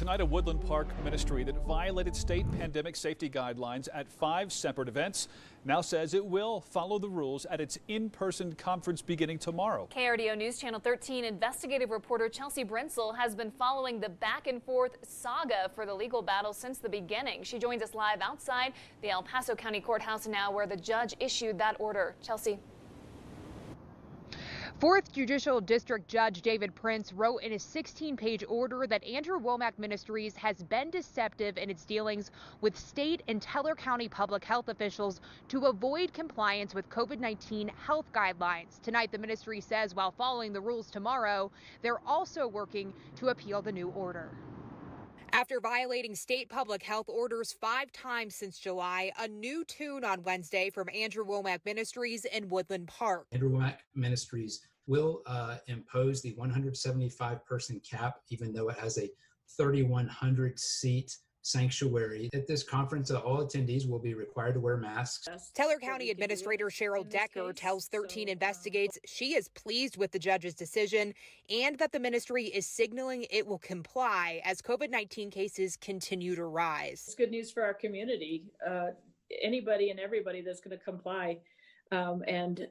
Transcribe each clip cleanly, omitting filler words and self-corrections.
Tonight, a Woodland Park ministry that violated state pandemic safety guidelines at 5 separate events now says it will follow the rules at its in-person conference beginning tomorrow. KRDO News Channel 13 investigative reporter Chelsea Brensel has been following the back-and-forth saga for the legal battle since the beginning. She joins us live outside the El Paso County Courthouse now, where the judge issued that order. Chelsea. 4th Judicial District Judge David Prince wrote in a 16-page order that Andrew Wommack Ministries has been deceptive in its dealings with state and Teller County public health officials to avoid compliance with COVID-19 health guidelines. Tonight, the ministry says while following the rules tomorrow, they're also working to appeal the new order. After violating state public health orders 5 times since July, a new tune on Wednesday from Andrew Wommack Ministries in Woodland Park. Andrew Wommack Ministries will impose the 175-person cap, even though it has a 3,100-seat sanctuary. At this conference, all attendees will be required to wear masks. Teller County Administrator Cheryl Decker tells 13 Investigates she is pleased with the judge's decision and that the ministry is signaling it will comply as COVID-19 cases continue to rise. It's good news for our community. Anybody and everybody that's going to comply and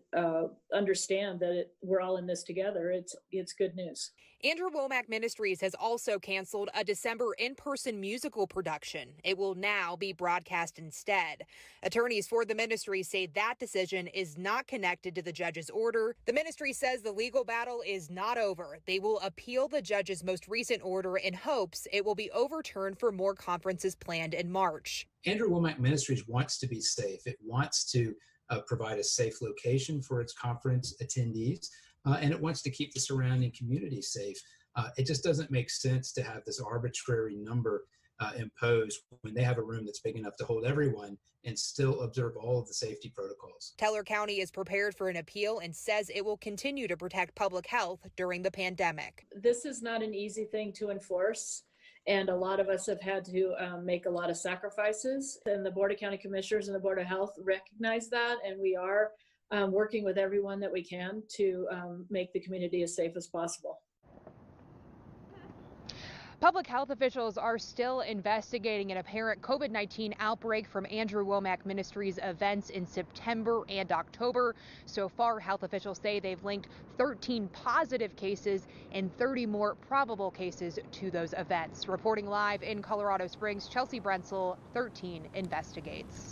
understand that we're all in this together, it's good news. Andrew Wommack Ministries has also canceled a December in-person musical production. It will now be broadcast instead. Attorneys for the ministry say that decision is not connected to the judge's order. The ministry says the legal battle is not over. They will appeal the judge's most recent order in hopes it will be overturned for more conferences planned in March. Andrew Wommack Ministries wants to be safe. It wants to provide a safe location for its conference attendees, and it wants to keep the surrounding community safe. It just doesn't make sense to have this arbitrary number imposed when they have a room that's big enough to hold everyone and still observe all of the safety protocols. Teller County is prepared for an appeal and says it will continue to protect public health during the pandemic. This is not an easy thing to enforce, and a lot of us have had to make a lot of sacrifices. And the Board of County Commissioners and the Board of Health recognize that, and we are working with everyone that we can to make the community as safe as possible. Public health officials are still investigating an apparent COVID-19 outbreak from Andrew Wommack Ministries events in September and October. So far, health officials say they've linked 13 positive cases and 30 more probable cases to those events. Reporting live in Colorado Springs, Chelsea Brensel, 13 Investigates.